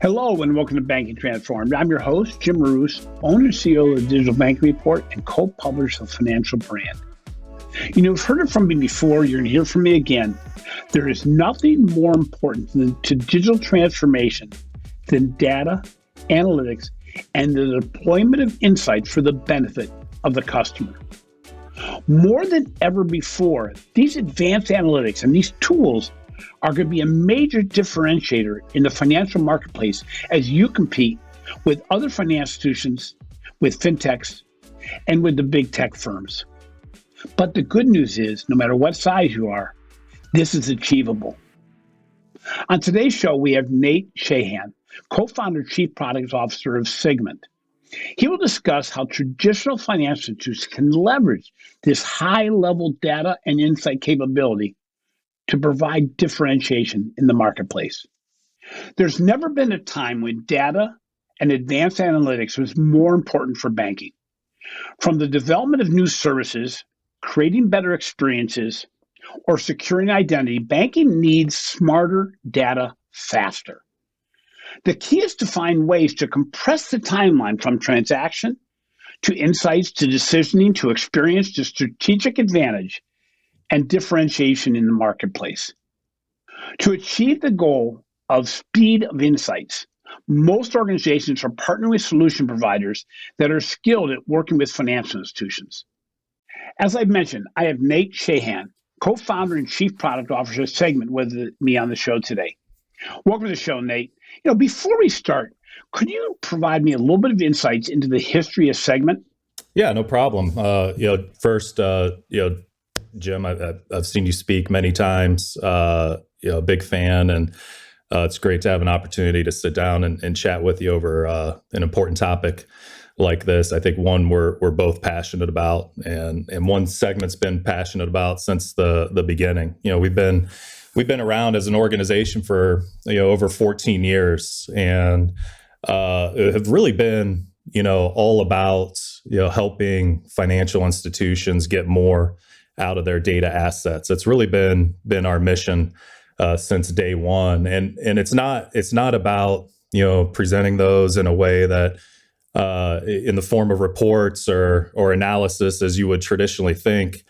Hello and welcome to Banking Transformed. I'm your host, Jim Roos, owner and CEO of the Digital Banking Report and co-publisher of Financial Brand. You've heard it from me before, you're going to hear from me again. There is nothing more important to digital transformation than data, analytics, and the deployment of insights for the benefit of the customer. More than ever before, these advanced analytics and these tools are going to be a major differentiator in the financial marketplace as you compete with other financial institutions, with fintechs, and with the big tech firms. But the good news is, no matter what size you are, this is achievable. On today's show, we have Nate Shahan, co-founder and chief product officer of Segmint. He will discuss how traditional financial institutions can leverage this high-level data and insight capability to provide differentiation in the marketplace. There's never been a time when data and advanced analytics was more important for banking. From the development of new services, creating better experiences, or securing identity, banking needs smarter data faster. The key is to find ways to compress the timeline from transaction to insights to decisioning to experience to strategic advantage and differentiation in the marketplace. To achieve the goal of speed of insights, most organizations are partnering with solution providers that are skilled at working with financial institutions. As I've mentioned, I have Nate Shahan, co-founder and chief product officer of Segmint, with me on the show today. Welcome to the show, Nate. Before we start, could you provide me a little bit of insights into the history of Segmint? Yeah, no problem. First, Jim, I've seen you speak many times. A big fan, and it's great to have an opportunity to sit down and chat with you over an important topic like this. I think one we're both passionate about, and one Segment's been passionate about since the beginning. We've been around as an organization for over 14 years, and have really been all about helping financial institutions get more out of their data assets. It's really been our mission since day one, and it's not about presenting those in a way that in the form of reports or analysis as you would traditionally think.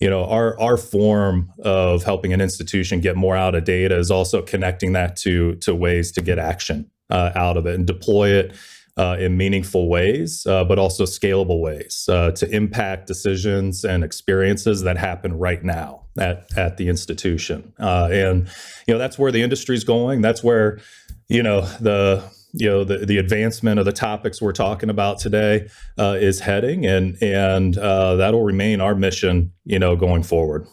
Our form of helping an institution get more out of data is also connecting that to ways to get action out of it and deploy it in meaningful ways, but also scalable ways to impact decisions and experiences that happen right now at the institution. And that's where the industry is going. That's where the advancement of the topics we're talking about today is heading, and that'll remain our mission going forward.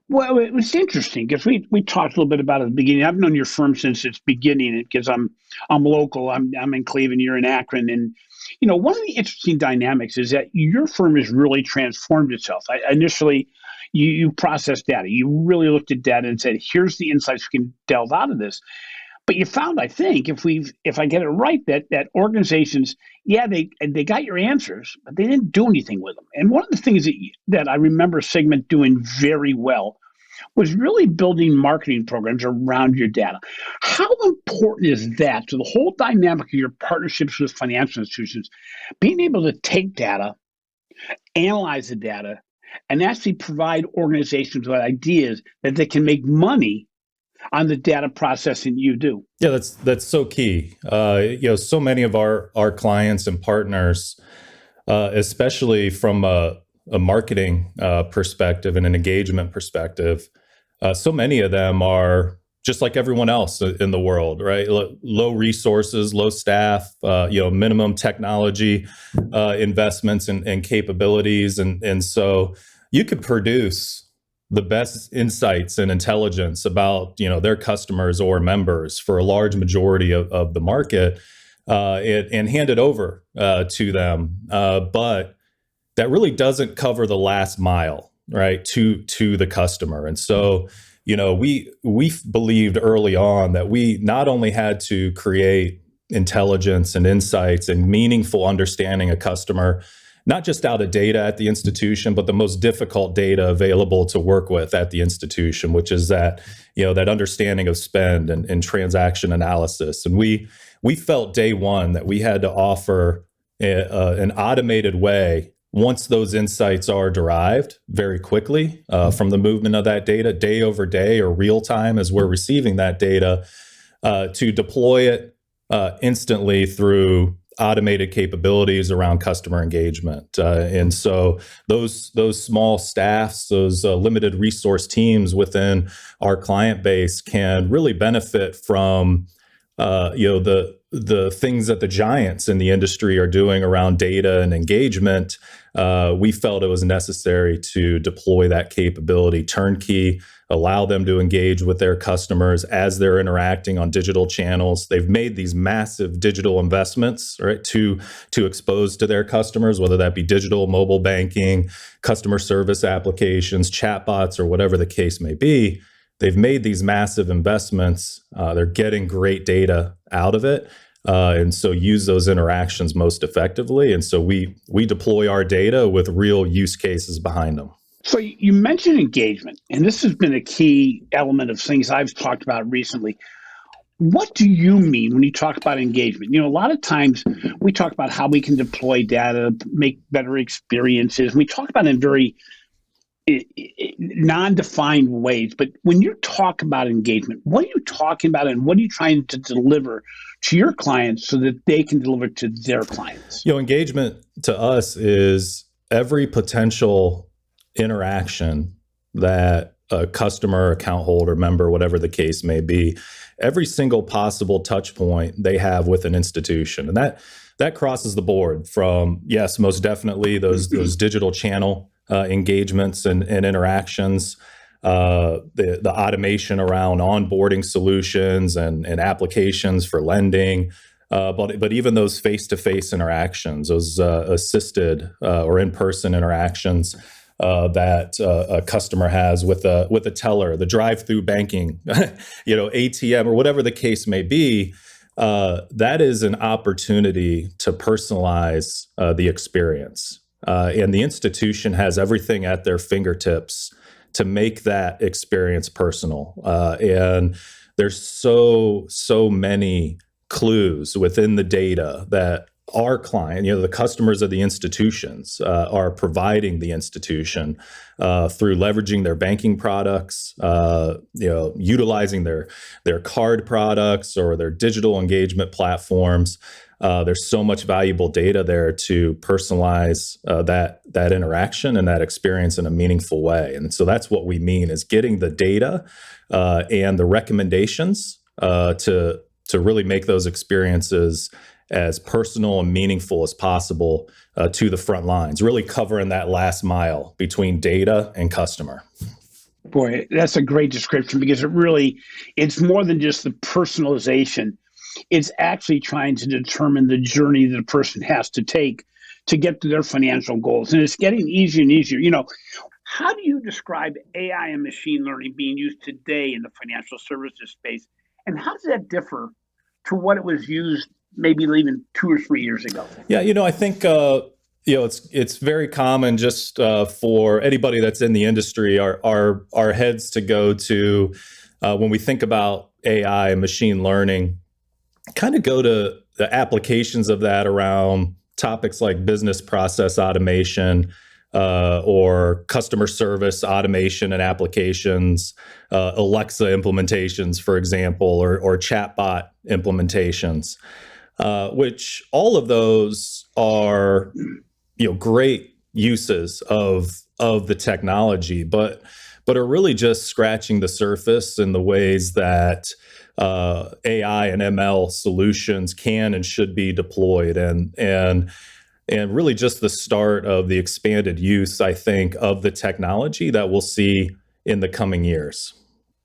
Well, it was interesting because we talked a little bit about it at the beginning. I've known your firm since its beginning because I'm local. I'm in Cleveland. You're in Akron, and one of the interesting dynamics is that your firm has really transformed itself. Initially, you processed data. You really looked at data and said, "Here's the insights we can delve out of this." But you found, I think, if I get it right, that organizations, they got your answers, but they didn't do anything with them. And one of the things that I remember Segmint doing very well was really building marketing programs around your data. How important is that to the whole dynamic of your partnerships with financial institutions, being able to take data, analyze the data, and actually provide organizations with ideas that they can make money on the data processing you do? Yeah, that's so key. So many of our clients and partners, especially from a marketing perspective and an engagement perspective, so many of them are just like everyone else in the world, right? Low resources, low staff, minimum technology investments and capabilities, and so you could produce the best insights and intelligence about their customers or members for a large majority of the market, and hand it over to them, but that really doesn't cover the last mile, right, to the customer. And so we believed early on that we not only had to create intelligence and insights and meaningful understanding of customer not just out of data at the institution, but the most difficult data available to work with at the institution, which is that, that understanding of spend and transaction analysis. And we felt day one that we had to offer an automated way, once those insights are derived very quickly from the movement of that data, day over day or real time as we're receiving that data, to deploy it instantly through automated capabilities around customer engagement. And so those small staffs, those limited resource teams within our client base can really benefit from the things that the giants in the industry are doing around data and engagement. We felt it was necessary to deploy that capability turnkey, allow them to engage with their customers as they're interacting on digital channels. They've made these massive digital investments, right, to expose to their customers, whether that be digital, mobile banking, customer service applications, chatbots, or whatever the case may be. They've made these massive investments. They're getting great data out of it. And so use those interactions most effectively. And so we deploy our data with real use cases behind them. So you mentioned engagement, and this has been a key element of things I've talked about recently. What do you mean when you talk about engagement? A lot of times we talk about how we can deploy data, make better experiences. We talk about it in very non-defined ways. But when you talk about engagement, what are you talking about, and what are you trying to deliver to your clients so that they can deliver to their clients? Engagement to us is every potential interaction that a customer, account holder, member, whatever the case may be, every single possible touch point they have with an institution. And that crosses the board from, yes, most definitely those digital channel engagements and interactions, the automation around onboarding solutions and applications for lending, but even those face-to-face interactions, those assisted or in-person interactions that a customer has with a teller, the drive-through banking, ATM, or whatever the case may be. That is an opportunity to personalize the experience. And the institution has everything at their fingertips to make that experience personal. And there's so many clues within the data that our client, the customers of the institutions are providing the institution through leveraging their banking products, utilizing their card products or their digital engagement platforms. There's so much valuable data there to personalize that interaction and that experience in a meaningful way. And so that's what we mean is getting the data and the recommendations to really make those experiences as personal and meaningful as possible to the front lines, really covering that last mile between data and customer. Boy, that's a great description, because it's more than just the personalization. It's actually trying to determine the journey that a person has to take to get to their financial goals. And it's getting easier and easier. How do you describe AI and machine learning being used today in the financial services space? And how does that differ to what it was used maybe even 2 or 3 years ago? Yeah, I think it's very common just for anybody that's in the industry, our heads to go to when we think about AI and machine learning, kind of go to the applications of that around topics like business process automation or customer service automation and applications, Alexa implementations, for example, or chatbot implementations. Which all of those are, great uses of the technology, but are really just scratching the surface in the ways that AI and ML solutions can and should be deployed, and really just the start of the expanded use, I think, of the technology that we'll see in the coming years.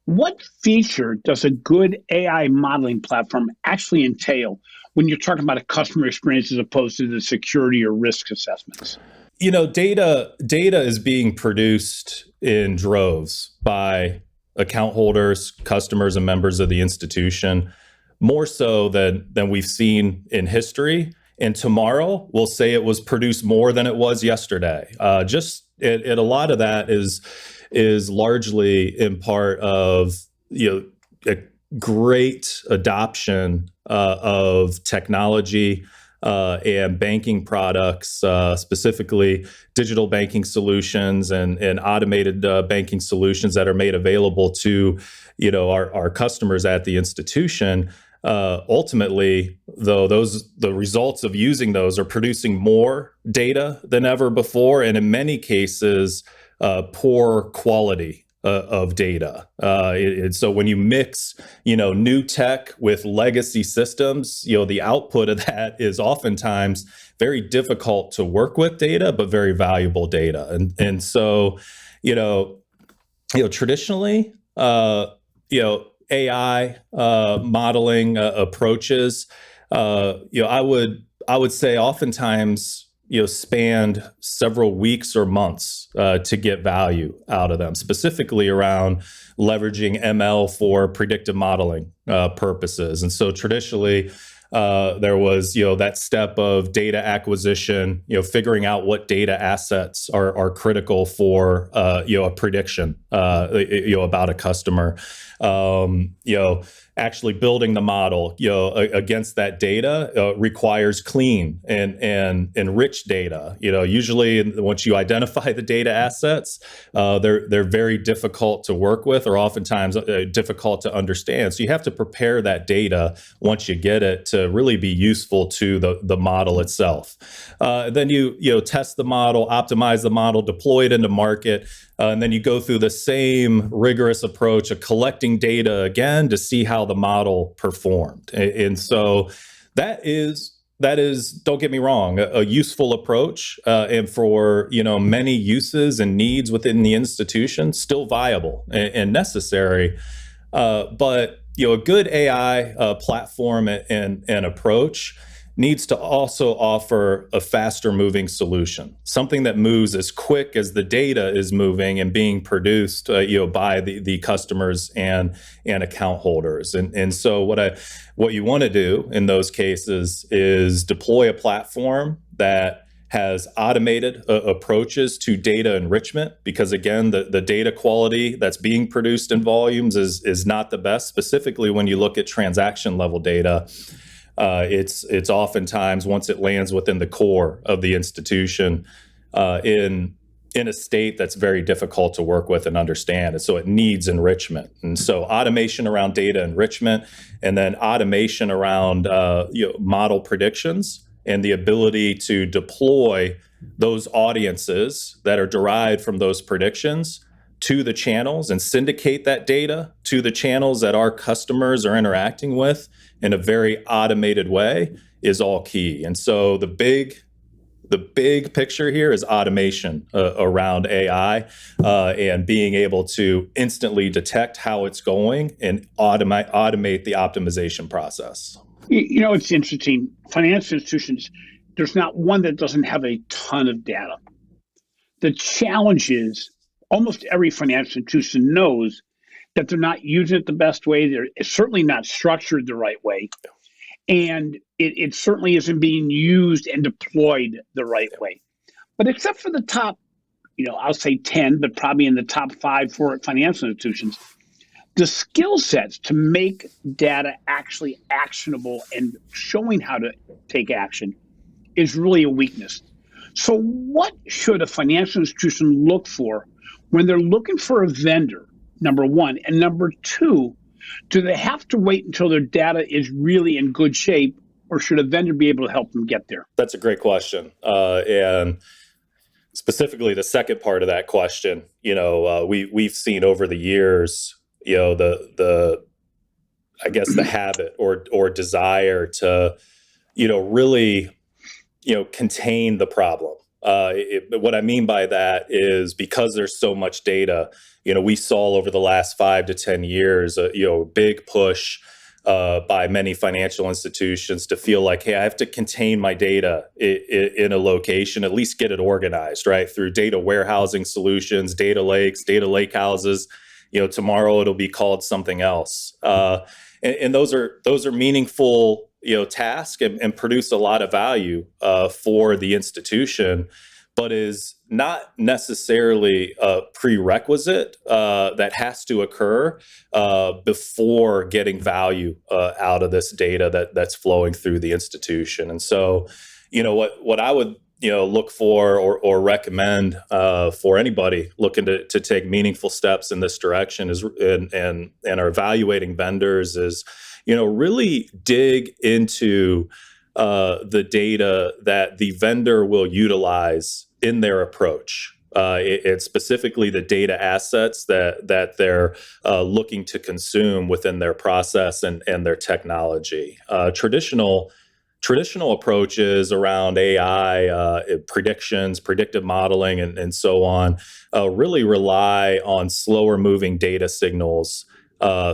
What feature does a good AI modeling platform actually entail when you're talking about a customer experience as opposed to the security or risk assessments? Data is being produced in droves by account holders, customers, and members of the institution, more so than we've seen in history. and tomorrow we'll say it was produced more than it was yesterday. A lot of that is largely in part of a great adoption of technology and banking products, specifically digital banking solutions and automated banking solutions that are made available to our customers at the institution. Ultimately, though, the results of using those are producing more data than ever before, and in many cases, poor quality of data. So when you mix, new tech with legacy systems, the output of that is oftentimes very difficult to work with data, but very valuable data. And so, traditionally, AI modeling approaches, I would say oftentimes spanned several weeks or months to get value out of them, specifically around leveraging ML for predictive modeling purposes. And so traditionally, there was that step of data acquisition, figuring out what data assets are critical for a prediction about a customer. Actually building the model against that data requires clean and rich data. Usually once you identify the data assets, they're very difficult to work with, or oftentimes difficult to understand. So you have to prepare that data once you get it to really be useful to the model itself. Then you test the model, optimize the model, deploy it into market, and then you go through the same rigorous approach of collecting data again to see how the model performed. And so that is, don't get me wrong, a useful approach, and for many uses and needs within the institution, still viable and necessary. But a good AI platform and approach needs to also offer a faster moving solution, something that moves as quick as the data is moving and being produced by the customers and account holders. And so what you want to do in those cases is deploy a platform that has automated approaches to data enrichment, because again, the data quality that's being produced in volumes is not the best, specifically when you look at transaction level data. It's oftentimes, once it lands within the core of the institution, in a state that's very difficult to work with and understand. And so it needs enrichment. And so automation around data enrichment, and then automation around model predictions, and the ability to deploy those audiences that are derived from those predictions to the channels and syndicate that data to the channels that our customers are interacting with in a very automated way is all key. And so the big picture here is automation around AI, and being able to instantly detect how it's going and automate the optimization process. It's interesting. Financial institutions, there's not one that doesn't have a ton of data. The challenge is almost every financial institution knows that they're not using it the best way. They're certainly not structured the right way. And it certainly isn't being used and deployed the right way. But except for the top, I'll say 10, but probably in the top 5 for financial institutions, the skill sets to make data actually actionable and showing how to take action is really a weakness. So what should a financial institution look for when they're looking for a vendor, number one? And number two, do they have to wait until their data is really in good shape, or should a vendor be able to help them get there? That's a great question. And specifically the second part of that question, we've seen over the years, the I guess the habit or desire to, really, contain the problem. What I mean by that is, because there's so much data, we saw over the last 5 to 10 years, a big push by many financial institutions to feel like, hey, I have to contain my data in a location, at least get it organized, right? Through data warehousing solutions, data lakes, data lake houses. Tomorrow it'll be called something else. And those are meaningful task and produce a lot of value for the institution, but is not necessarily a prerequisite that has to occur before getting value out of this data that's flowing through the institution. And so, what I would look for or recommend for anybody looking to take meaningful steps in this direction is and are evaluating vendors is really dig into the data that the vendor will utilize in their approach. It's specifically the data assets that they're looking to consume within their process and their technology. Traditional approaches around AI, predictions, predictive modeling, and so on, really rely on slower moving data signals.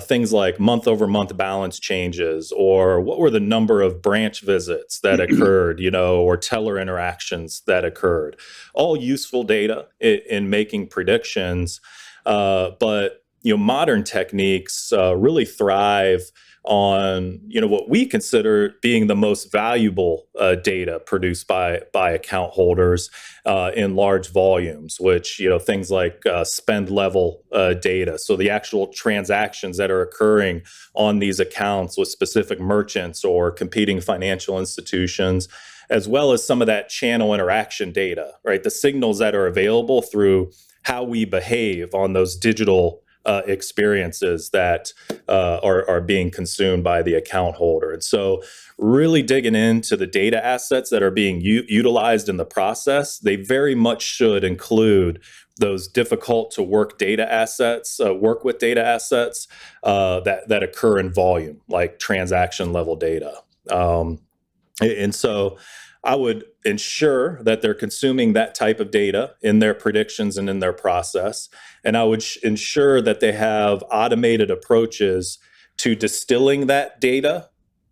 Things like month-over-month balance changes, or what were the number of branch visits that occurred, or teller interactions that occurred. All useful data in making predictions, but modern techniques really thrive on what we consider being the most valuable data produced by account holders in large volumes, which things like spend level data, so the actual transactions that are occurring on these accounts with specific merchants or competing financial institutions, as well as some of that channel interaction data, right? The signals that are available through how we behave on those digital experiences that are being consumed by the account holder. And so really digging into the data assets that are being utilized in the process, they very much should include those difficult to work data assets, work with data assets that occur in volume, like transaction level data. And so I would ensure that they're consuming that type of data in their predictions and in their process. And I would ensure that they have automated approaches to distilling that data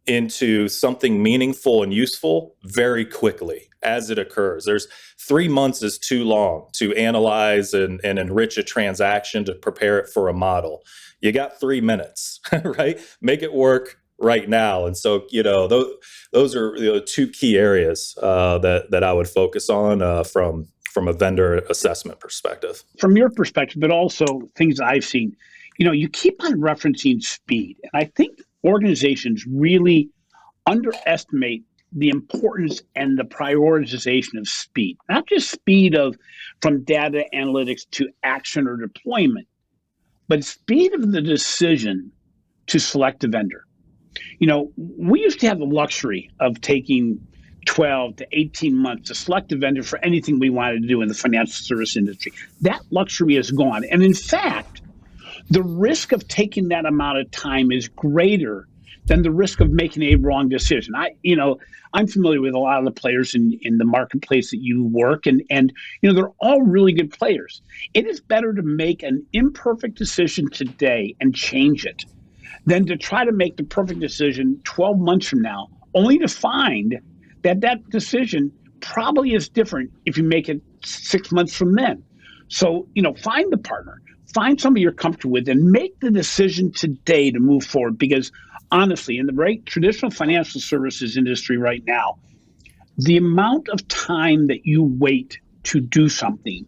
into something meaningful and useful very quickly as it occurs. 3 months is too long to analyze and enrich a transaction to prepare it for a model. You got 3 minutes, right? Make it work right now. And so, those are two key areas that I would focus on from a vendor assessment perspective. From your perspective, but also things I've seen, you keep on referencing speed. And I think organizations really underestimate the importance and the prioritization of speed, not just speed from data analytics to action or deployment, but speed of the decision to select a vendor. We used to have the luxury of taking 12 to 18 months to select a vendor for anything we wanted to do in the financial service industry. That luxury is gone. And in fact, the risk of taking that amount of time is greater than the risk of making a wrong decision. I'm familiar with a lot of the players in the marketplace that you work, and they're all really good players. It is better to make an imperfect decision today and change it than to try to make the perfect decision 12 months from now, only to find that decision probably is different if you make it 6 months from then. So, find the partner, find somebody you're comfortable with, and make the decision today to move forward. Because honestly, in the traditional financial services industry right now, the amount of time that you wait to do something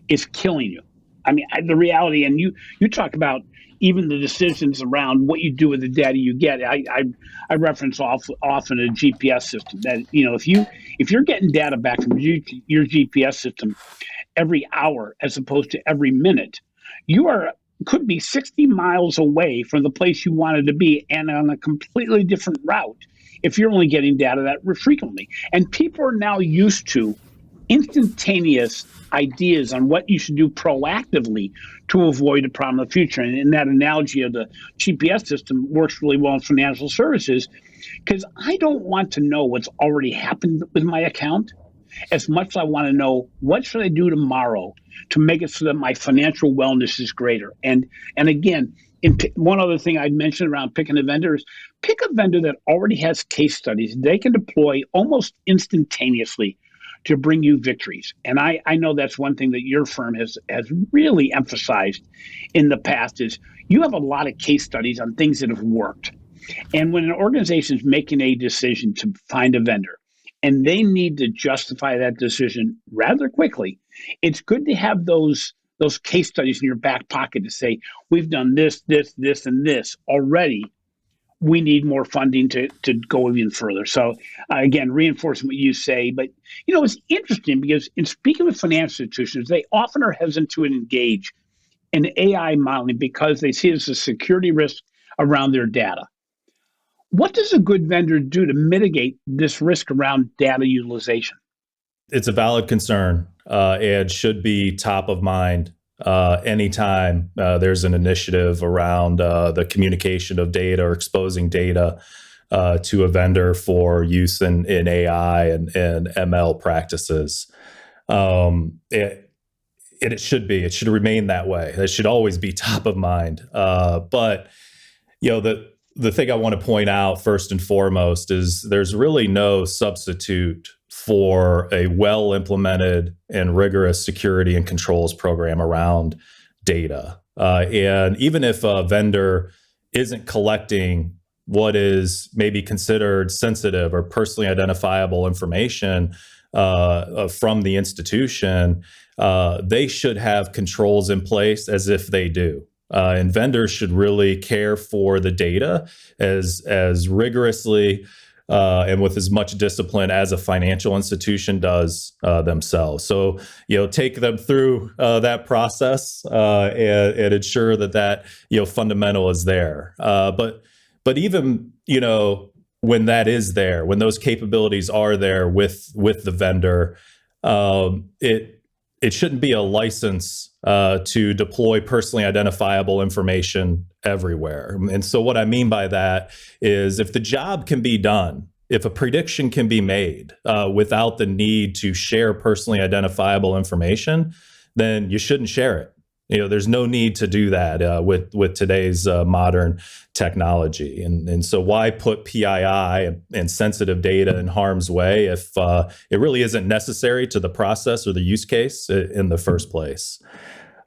is killing you. I mean, the reality, and you talk about even the decisions around what you do with the data you get. I reference often a GPS system that, if you're getting data back from your GPS system every hour as opposed to every minute, could be 60 miles away from the place you wanted to be and on a completely different route if you're only getting data that frequently. And people are now used to instantaneous ideas on what you should do proactively to avoid a problem in the future. And that analogy of the GPS system works really well in financial services, because I don't want to know what's already happened with my account as much as I want to know what should I do tomorrow to make it so that my financial wellness is greater. And again, one other thing I'd mentioned around picking a vendor is pick a vendor that already has case studies they can deploy almost instantaneously to bring you victories. And I know that's one thing that your firm has really emphasized in the past is you have a lot of case studies on things that have worked. And when an organization is making a decision to find a vendor and they need to justify that decision rather quickly, it's good to have those case studies in your back pocket to say, we've done this, this, this, and this already. We need more funding to go even further. So again, reinforcing what you say, but it's interesting because in speaking with financial institutions, they often are hesitant to engage in AI modeling because they see it as a security risk around their data. What does a good vendor do to mitigate this risk around data utilization? It's a valid concern and should be top of mind anytime there's an initiative around the communication of data or exposing data to a vendor for use in AI and ML practices. It should be. It should remain that way. It should always be top of mind. But the thing I want to point out first and foremost is there's really no substitute for a well implemented and rigorous security and controls program around data. And even if a vendor isn't collecting what is maybe considered sensitive or personally identifiable information from the institution, they should have controls in place as if they do. And vendors should really care for the data as rigorously and with as much discipline as a financial institution does themselves. So, take them through that process and ensure that fundamental is there. But even when that is there, when those capabilities are there with the vendor, it shouldn't be a license to deploy personally identifiable information everywhere. And so what I mean by that is if the job can be done, if a prediction can be made without the need to share personally identifiable information, then you shouldn't share it. There's no need to do that with today's modern technology. And so why put PII and sensitive data in harm's way if it really isn't necessary to the process or the use case in the first place?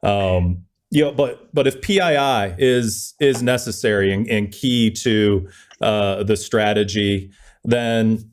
But if PII is necessary and key to the strategy, then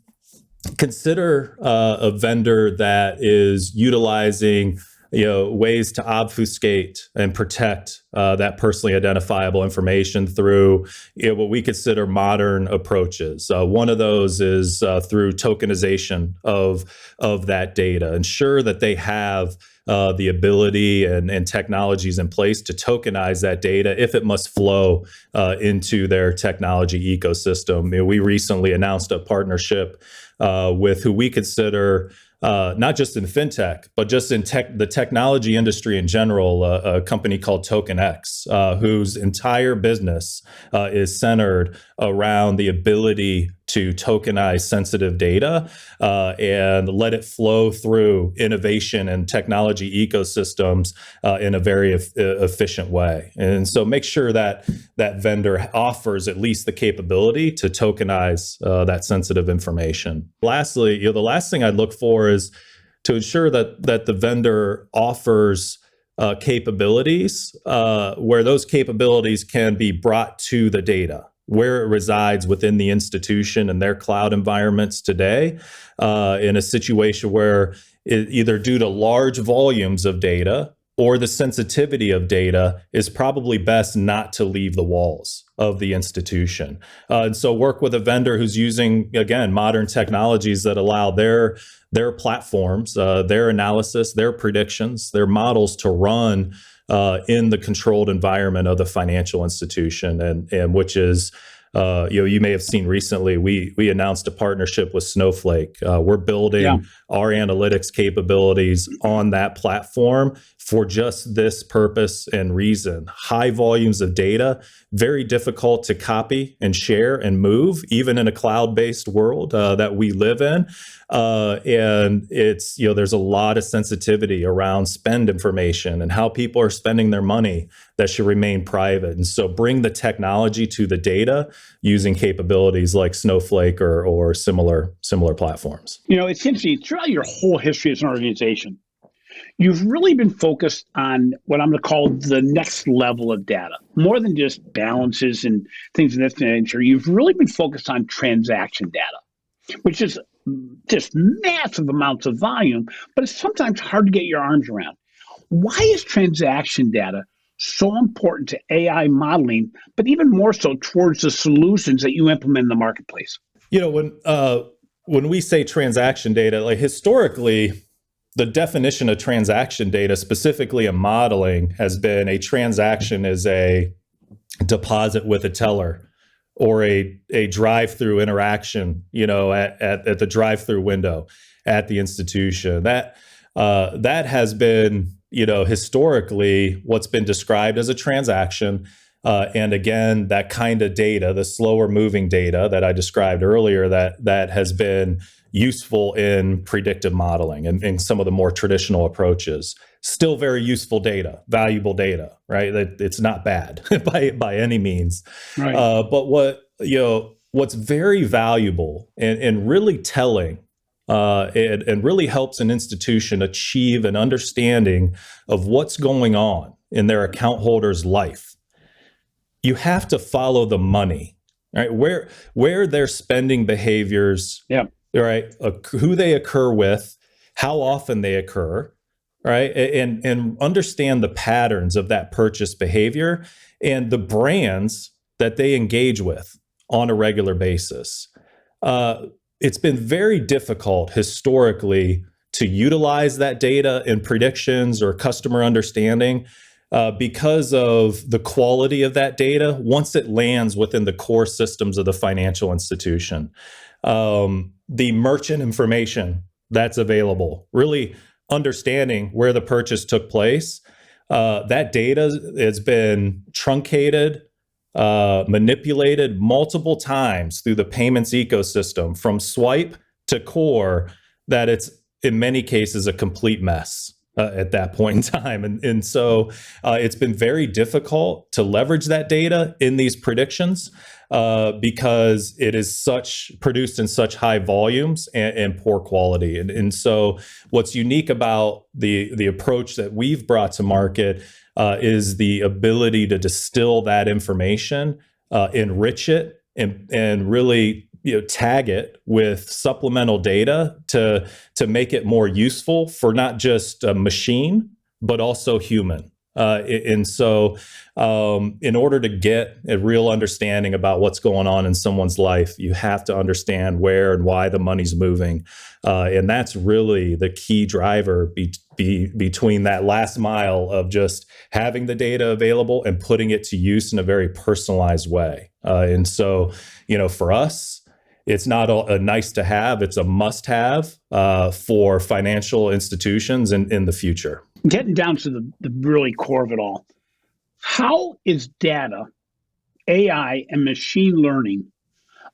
consider a vendor that is utilizing ways to obfuscate and protect that personally identifiable information through what we consider modern approaches. One of those is through tokenization of that data. Ensure that they have the ability and technologies in place to tokenize that data if it must flow into their technology ecosystem. We recently announced a partnership with who we consider not just in fintech, but just in the technology industry in general, a company called TokenX, whose entire business is centered around the ability to tokenize sensitive data and let it flow through innovation and technology ecosystems in a very efficient way. And so make sure that that vendor offers at least the capability to tokenize that sensitive information. Lastly, the last thing I'd look for is to ensure that the vendor offers capabilities where those capabilities can be brought to the data, where it resides within the institution and their cloud environments today, in a situation where either due to large volumes of data or the sensitivity of data is probably best not to leave the walls of the institution. And so work with a vendor who's using, again, modern technologies that allow their platforms, their analysis, their predictions, their models to run in the controlled environment of the financial institution, and which is, you may have seen recently, we announced a partnership with Snowflake. We're building our analytics capabilities on that platform for just this purpose and reason. High volumes of data, very difficult to copy and share and move, even in a cloud-based world that we live in. And it's, there's a lot of sensitivity around spend information and how people are spending their money that should remain private. And so bring the technology to the data using capabilities like Snowflake or similar platforms. It's interesting. Throughout your whole history as an organization, You've really been focused on what I'm going to call the next level of data, more than just balances and things of that nature. You've really been focused on transaction data, which is just massive amounts of volume, but it's sometimes hard to get your arms around. Why is transaction data so important to AI modeling, but even more so towards the solutions that you implement in the marketplace? When we say transaction data, like historically, the definition of transaction data, specifically in modeling, has been a transaction is a deposit with a teller or a drive-through interaction, at the drive-through window at the institution. That has been, historically what's been described as a transaction. And again, that kind of data, the slower moving data that I described earlier, that has been useful in predictive modeling and in some of the more traditional approaches. Still very useful data, valuable data, right? It's not bad by any means. Right. But what's very valuable and really telling, and really helps an institution achieve an understanding of what's going on in their account holder's life. You have to follow the money, right? Where their spending behaviors, right? Who they occur with, how often they occur, right? And understand the patterns of that purchase behavior and the brands that they engage with on a regular basis. It's been very difficult historically to utilize that data in predictions or customer understanding because of the quality of that data once it lands within the core systems of the financial institution. The merchant information that's available, really understanding where the purchase took place, that data has been truncated, manipulated multiple times through the payments ecosystem from swipe to core, that it's in many cases a complete mess at that point in time. And so it's been very difficult to leverage that data in these predictions because it is produced in such high volumes and poor quality. And so what's unique about the approach that we've brought to market is the ability to distill that information, enrich it, and really tag it with supplemental data to make it more useful for not just a machine, but also human. And so in order to get a real understanding about what's going on in someone's life, you have to understand where and why the money's moving. And that's really the key driver between that last mile of just having the data available and putting it to use in a very personalized way. And so, for us, it's not a nice to have, it's a must have for financial institutions in the future. Getting down to the really core of it all, how is data, AI, and machine learning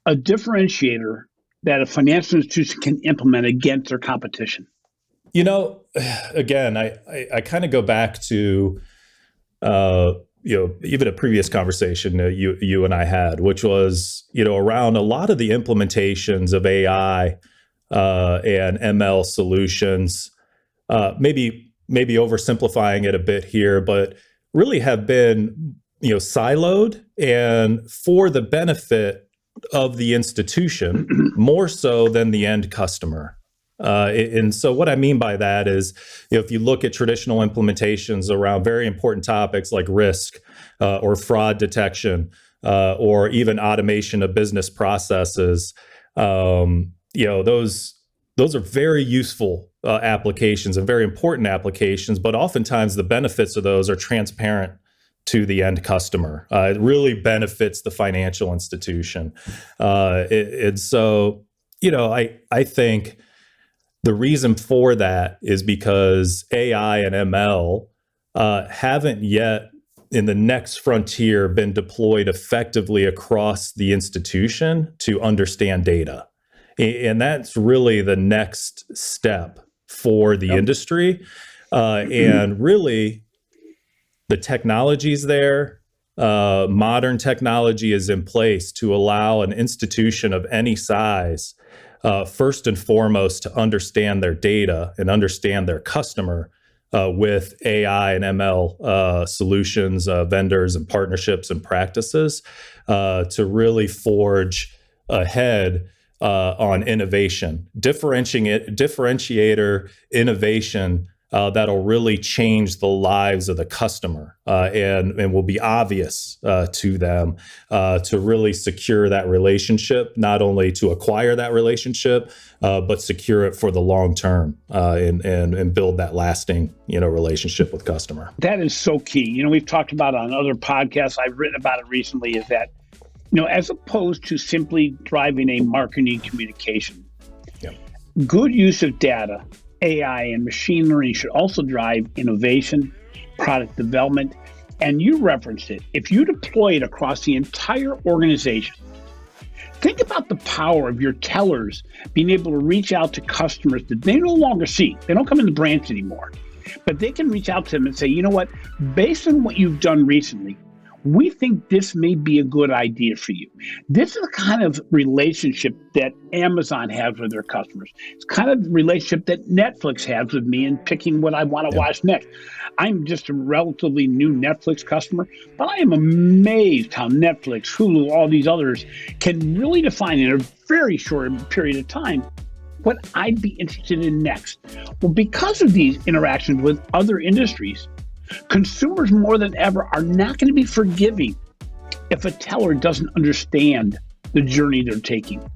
a differentiator that a financial institution can implement against their competition? Again, I kind of go back to even a previous conversation you and I had, which was around a lot of the implementations of AI and ML solutions. Maybe oversimplifying it a bit here, but really have been siloed and for the benefit of the institution more so than the end customer. And so what I mean by that is, if you look at traditional implementations around very important topics like risk or fraud detection or even automation of business processes, those are very useful applications and very important applications, but oftentimes the benefits of those are transparent to the end customer. It really benefits the financial institution. And so, I think the reason for that is because AI and ML haven't yet, in the next frontier, been deployed effectively across the institution to understand data. And that's really the next step for the industry. And really, the technology's there. Modern technology is in place to allow an institution of any size, first and foremost, to understand their data and understand their customer with AI and ML solutions, vendors, and partnerships and practices to really forge ahead on innovation, differentiator innovation that'll really change the lives of the customer and will be obvious to them to really secure that relationship, not only to acquire that relationship, but secure it for the long term and build that lasting, relationship with customer. That is so key. We've talked about on other podcasts, I've written about it recently, is that, as opposed to simply driving a marketing communication, good use of data, AI, and machine learning should also drive innovation, product development, and you referenced it. If you deploy it across the entire organization, think about the power of your tellers being able to reach out to customers that they no longer see. They don't come in the branch anymore, but they can reach out to them and say, you know what, based on what you've done recently, we think this may be a good idea for you. This is the kind of relationship that Amazon has with their customers. It's kind of the relationship that Netflix has with me in picking what I want to watch next. I'm just a relatively new Netflix customer, but I am amazed how Netflix, Hulu, all these others can really define in a very short period of time what I'd be interested in next. Well, because of these interactions with other industries, consumers more than ever are not going to be forgiving if a teller doesn't understand the journey they're taking.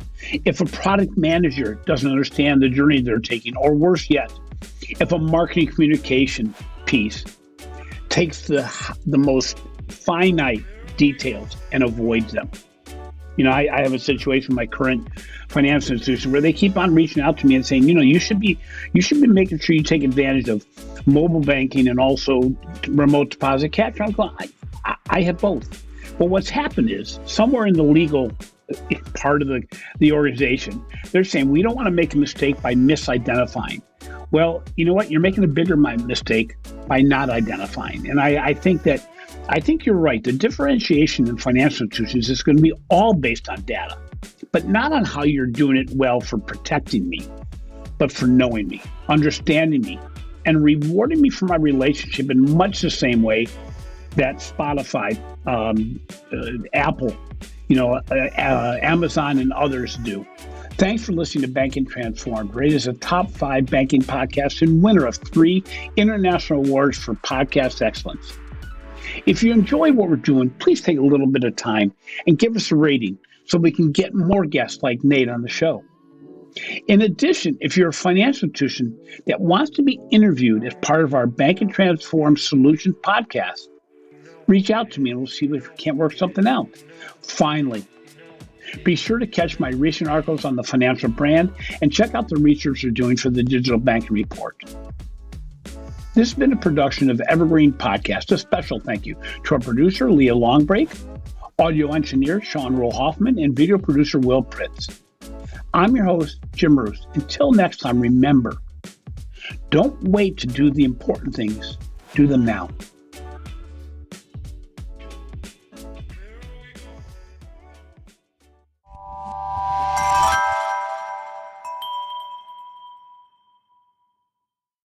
If a product manager doesn't understand the journey they're taking, or worse yet, if a marketing communication piece takes the most finite details and avoids them. I have a situation with my current financial institution where they keep on reaching out to me and saying, you should be making sure you take advantage of mobile banking and also remote deposit capture. I'm going, I have both. But what's happened is somewhere in the legal part of the organization, they're saying we don't want to make a mistake by misidentifying. Well, you know what? You're making a bigger mistake by not identifying. And I think you're right. The differentiation in financial institutions is going to be all based on data, but not on how you're doing it well for protecting me, but for knowing me, understanding me, and rewarding me for my relationship in much the same way that Spotify, Apple, Amazon, and others do. Thanks for listening to Banking Transformed, rated as a top 5 banking podcast and winner of 3 international awards for podcast excellence. If you enjoy what we're doing, please take a little bit of time and give us a rating so we can get more guests like Nate on the show. In addition, if you're a financial institution that wants to be interviewed as part of our Banking Transformed Solutions podcast, reach out to me and we'll see if we can't work something out. Finally, be sure to catch my recent articles on the financial brand and check out the research we're doing for the Digital Banking Report. This has been a production of Evergreen Podcast. A special thank you to our producer, Leah Longbreak, audio engineer, Sean Roll-Hoffman, and video producer, Will Pritz. I'm your host, Jim Roos. Until next time, remember, don't wait to do the important things. Do them now.